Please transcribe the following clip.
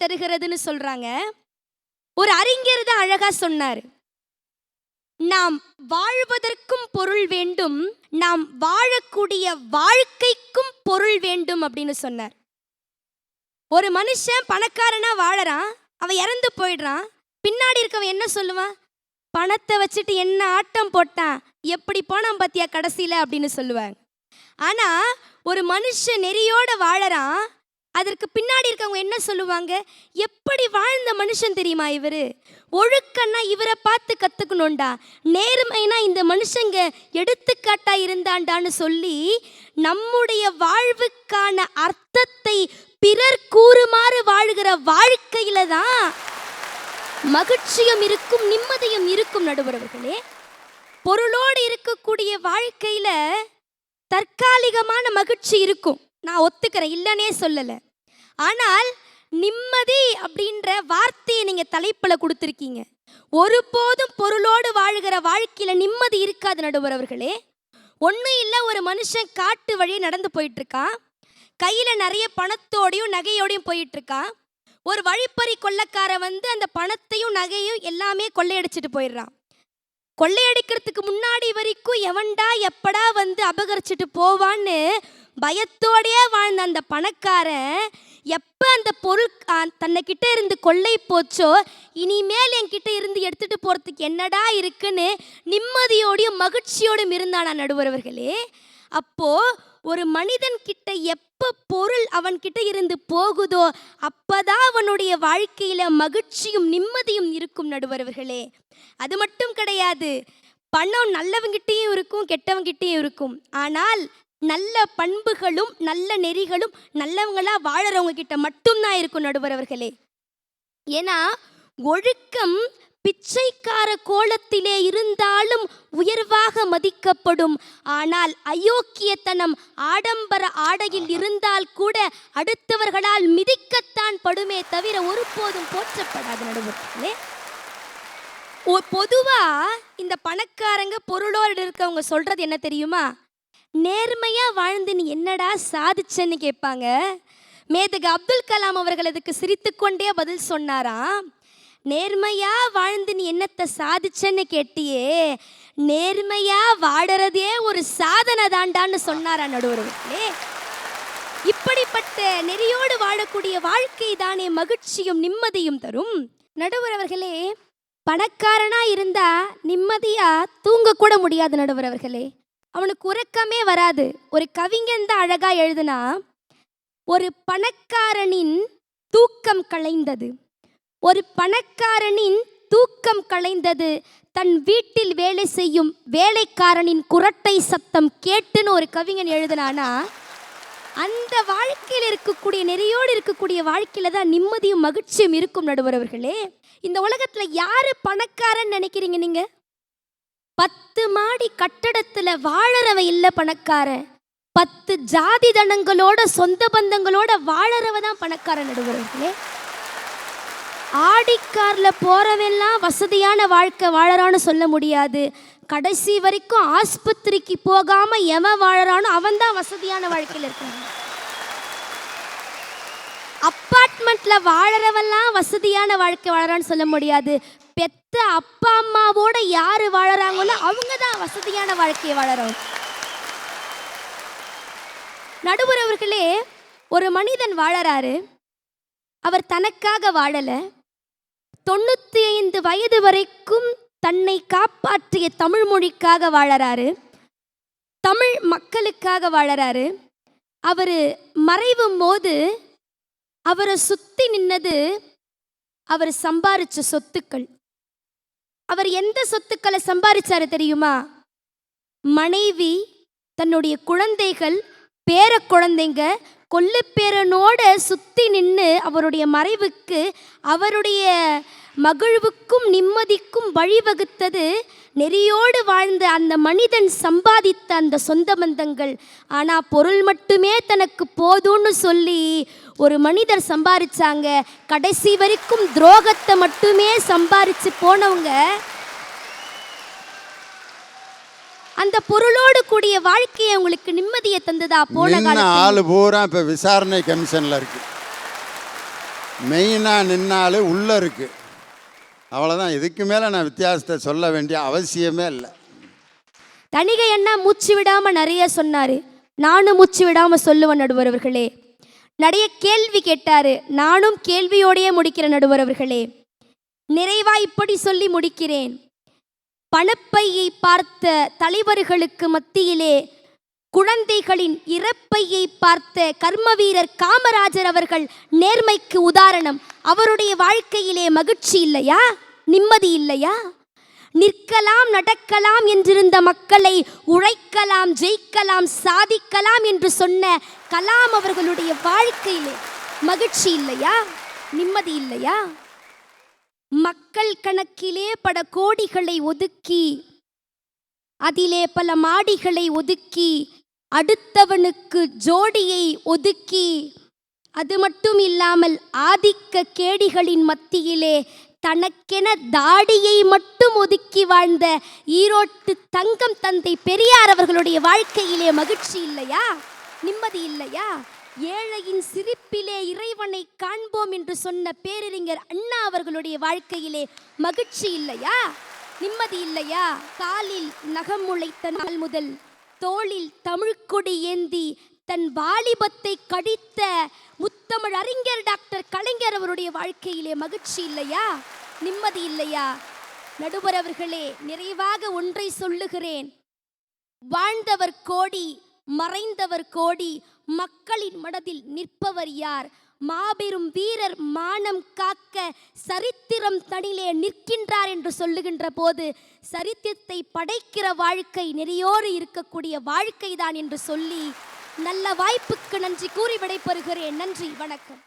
தருகிறதுன்னு சொல்றாங்க. ஒரு அறிஞர் தான் அழகா சொன்னார், நாம் வாழ்வதற்கும் பொருள் வேண்டும், நாம் வாழக்கூடிய வாழ்க்கைக்கும் பொருள் வேண்டும் அப்படின்னு சொன்னார். ஒரு மனுஷன் பணக்காரனா வாழறான், அவன் இறந்து போயிடுறான். பின்னாடி இருக்கவன் என்ன சொல்லுவான்? பணத்தை வச்சுட்டு என்ன ஆட்டம் போட்டான், எப்படி போனான் பத்தியா கடைசியில அப்படின்னு சொல்லுவாங்க. ஆனா ஒரு மனுஷன் நெறியோட வாழறான், அதற்கு பின்னாடி இருக்கவங்க என்ன சொல்லுவாங்க? எப்படி வாழ்ந்த மனுஷன் தெரியுமா இவரு, ஒழுக்கன்னா இவரை பார்த்து கத்துக்கணும்டா, நேர்மைனா இந்த மனுஷங்க எடுத்துக்காட்டா இருந்தாண்டான்னு சொல்லி நம்முடைய வாழ்வுக்கான அர்த்தத்தை பிறர் கூறுமாறு வாழ்கிற வாழ்க்கையில தான் மகிழ்ச்சியும் இருக்கும், நிம்மதியும் இருக்கும். நடுவர்களே, பொருளோடு இருக்கக்கூடிய வாழ்க்கையில தற்காலிகமான மகிழ்ச்சி இருக்கும், நான் ஒத்துக்கிறேன், இல்லைன்னே சொல்லலை. ஆனால் நிம்மதி அப்படின்ற வார்த்தையை நீங்க தலைப்புல கொடுத்துருக்கீங்க. ஒருபோதும் பொருளோடு வாழ்கிற வாழ்க்கையில நிம்மதி இருக்காது நடுவர்களே. ஒன்றும் இல்லை, ஒரு மனுஷன் காட்டு வழியே நடந்து போயிட்டு இருக்கான், கையில நிறைய பணத்தோடையும் நகையோடையும் போயிட்டு இருக்கான். ஒரு வழிப்பறி கொள்ளைக்கார வந்து அந்த பணத்தையும் நகையும் எல்லாமே கொள்ளையடிச்சிட்டு போயிடுறான். கொள்ளையடிக்கிறதுக்கு முன்னாடி வரைக்கும் எவன்டா எப்படா வந்து அபகரிச்சுட்டு போவான்னு பயத்தோடையே வாழ்ந்த அந்த பணக்காரன் எப்போ அந்த பொருள் தன்னைக்கிட்ட இருந்து கொள்ளை போச்சோ, இனிமேல் என்கிட்ட இருந்து எடுத்துட்டு போறதுக்கு என்னடா இருக்குன்னு நிம்மதியோடையும் மகிழ்ச்சியோடும் இருந்தானா நடுவர்களே. அப்போ ஒரு மனிதன் கிட்ட எப்ப பொருள் அவன்கிட்ட இருந்து போகுதோ அப்பதான் அவனுடைய வாழ்க்கையில மகிழ்ச்சியும் நிம்மதியும் இருக்கும் நடுவர்களே. அது மட்டும் கிடையாது, பணம் நல்லவங்கிட்டையும் இருக்கும், கெட்டவங்கிட்டையும் இருக்கும். ஆனால் நல்ல பண்புகளும் நல்ல நெறிகளும் நல்லவங்களா வாழறவங்க கிட்ட மட்டும்தான் இருக்கும் நடுவர்களே. ஏன்னா ஒழுக்கம் பிச்சைக்கார கோலத்திலே இருந்தாலும் உயர்வாக மதிக்கப்படும். ஆனால் அயோக்கியத்தனம் ஆடம்பர ஆடையில் இருந்தால் கூட அடுத்தவர்களால் மிதிக்கத்தான் படுமே தவிர ஒருபோதும் போற்றப்படாது நடுவர்களே. பொதுவா இந்த பணக்காரங்க பொருளோடு இருக்கவங்க சொல்றது என்ன தெரியுமா? நேர்மையா வாழ்ந்து நீ என்னடா சாதிச்சன்னு கேட்பாங்க. மேதகு அப்துல் கலாம் அவர்கள் அதுக்கு சிரித்து கொண்டே பதில் சொன்னாராம், நேர்மையா வாழ்ந்து நீ என்னத்தை சாதிச்சன்னு கேட்டியே, நேர்மையா வாடுறதே ஒரு சாதனை தாண்டான்னு சொன்னாரா நடுவர்களே. இப்படிப்பட்ட நெறியோடு வாழக்கூடிய வாழ்க்கை தானே மகிழ்ச்சியும் நிம்மதியும் தரும் நடுவர்களே. பணக்காரனா இருந்தா நிம்மதியா தூங்க கூட முடியாது நடுவர்களே, அவனுக்கு உறக்கமே வராது. ஒரு கவிஞன் தான் அழகா எழுதுனா, ஒரு பணக்காரனின் தூக்கம் களைந்தது, ஒரு பணக்காரனின் தூக்கம் களைந்தது தன் வீட்டில் வேலை செய்யும் வேலைக்காரனின் குரட்டை சத்தம் கேட்டுன்னு ஒரு கவிஞன் எழுதுனானா, அந்த வாழ்க்கையில் இருக்கக்கூடிய நெறியோடு இருக்கக்கூடிய வாழ்க்கையில தான் நிம்மதியும் மகிழ்ச்சியும் இருக்கும் நடுவர்களே. இந்த உலகத்துல யாரு பணக்காரன் நினைக்கிறீங்க நீங்க? 10 மாடி கட்டடத்துல வாழறவ இல்ல பணக்காரன், 10 ஜாதி தனங்களோட சொந்த பந்தங்களோட வாழறவ தான் பணக்காரன் நடுவர்களே. ஆடிக்கார்ல போறவெல்லாம் வசதியான வாழ்க்கை வாழறான்னு சொல்ல முடியாது. கடைசி வரைக்கும் ஆஸ்பத்திரிக்கு போகாம எவன் வாழறானோ அவன் தான் வசதியான வாழ்க்கையில் இருக்கான். அப்பார்ட்மெண்ட்ல வாழறவெல்லாம் வசதியான வாழ்க்கை வாழறான்னு சொல்ல முடியாது. பெத்த அப்பா அம்மாவோட யாரு வாழறாங்களோ அவங்க தான் வசதியான வாழ்க்கையை வாழறோம் நடுவர்களே. ஒரு மனிதன் வாழறாரு, அவர் தனக்காக வாழல, 95 வயது வரைக்கும் தன்னை காப்பாற்றிய தமிழ் மொழிக்காக வாழறாரு, தமிழ் மக்களுக்காக வாழறாரு. அவர் மறைவும் போது அவரை சுத்தி நின்னது அவர் சம்பாரிச்ச சொத்துக்கள். அவர் எந்த சொத்துக்களை சம்பாதிச்சாரு தெரியுமா? மனைவி, தன்னுடைய குழந்தைகள், பேர குழந்தைங்க, கொல்லுப்பேரனோட சுத்தி நின்று அவருடைய மறைவுக்கு அவருடைய மகிழ்வுக்கும் நிம்மதிக்கும் வழிவகுத்தது நெறியோடு வாழ்ந்த அந்த மனிதன் சம்பாதித்த அந்த சொந்த பந்தங்கள். ஆனால் பொருள் மட்டுமே தனக்கு போதும்னு சொல்லி ஒரு மனிதர் சம்பாதிச்சாங்க. கடைசி வரைக்கும் துரோகத்தை மட்டுமே சம்பாதிச்சு போனவங்க அந்த பொருளோடு கூடிய வாழ்க்கையை உங்களுக்கு நிம்மதியை தந்ததா? போன காலத்துல ஆளு பூரா இப்ப விசாரணை கமிஷன்ல இருக்கு. மெயினாக நின்னாலே உள்ளே இருக்குது. அவ்வளோதான். இதுக்கு மேலே நான் வித்தியாசத்தை சொல்ல வேண்டிய அவசியமே இல்லை. தணிகை அண்ணா மூச்சு விடாமல் நிறைய சொன்னார். நானும் மூச்சு விடாமல் சொல்லுவேன் நடுவர் அவர்களே. நிறைய கேள்வி கேட்டார். நானும் கேள்வியோடையே முடிக்கிறேன் நடுவர் அவர்களே. நிறைவா இப்படி சொல்லி முடிக்கிறேன். பணப்பையை பார்த்த தலைவர்களுக்கு மத்தியிலே குழந்தைகளின் இறப்பையை பார்த்த கர்மவீரர் காமராஜர் அவர்கள் நேர்மைக்கு உதாரணம். அவருடைய வாழ்க்கையிலே மகிழ்ச்சி இல்லையா? நிம்மதி இல்லையா? நிற்கலாம் நடக்கலாம் என்றிருந்த மக்களை உழைக்கலாம், ஜெயிக்கலாம், சாதிக்கலாம் என்று சொன்ன கலாம் அவர்களுடைய வாழ்க்கையிலே மகிழ்ச்சி இல்லையா? நிம்மதி இல்லையா? மக்கள் கணக்கிலே பல கோடிகளை ஒதுக்கி, அதிலே பல மாடிகளை ஒதுக்கி, அடுத்தவனுக்கு ஜோடியை ஒதுக்கி, அது மட்டும் இல்லாமல் ஆதிக்க கேடிகளின் மத்தியிலே தனக்கென தாடியை மட்டும் ஒதுக்கி வாழ்ந்த ஈரோட்டு தங்கம் தந்தை பெரியார் அவர்களுடைய வாழ்க்கையிலே மகிழ்ச்சி இல்லையா? நிம்மதி இல்லையா? ஏழையின் சிரிப்பிலே இறைவனை காண்போம் என்று சொன்ன பேரறிஞர் அண்ணா அவர்களுடைய வாழ்க்கையிலே மகிழ்ச்சி இல்லையா? நிம்மதி இல்லையா? காலில் நகம் முளைத்த நாள் முதல் தோளில் தமிழ்கொடி ஏந்தி தன் வாலிபத்தை கடித்த முத்தமிழ் அறிஞர் டாக்டர் கலைஞர் அவருடைய வாழ்க்கையிலே மகிழ்ச்சி இல்லையா? நிம்மதி இல்லையா? நடுவர் அவர்களே, நிறைவாக ஒன்றை சொல்லுகிறேன். வாழ்ந்தவர் கோடி, மறைந்தவர் கோடி, மக்களின் மனதில் நிற்பவர் யார்? மாபெரும் வீரர் மானம் காக்க சரித்திரம் தனிலே நிற்கின்றார் என்று சொல்லுகின்ற போது சரித்திரத்தை படைக்கிற வாழ்க்கை நெறியோடு இருக்கக்கூடிய வாழ்க்கைதான் என்று சொல்லி நல்ல வாய்ப்புக்கு நன்றி கூறி விடைபெறுகிறேன். நன்றி, வணக்கம்.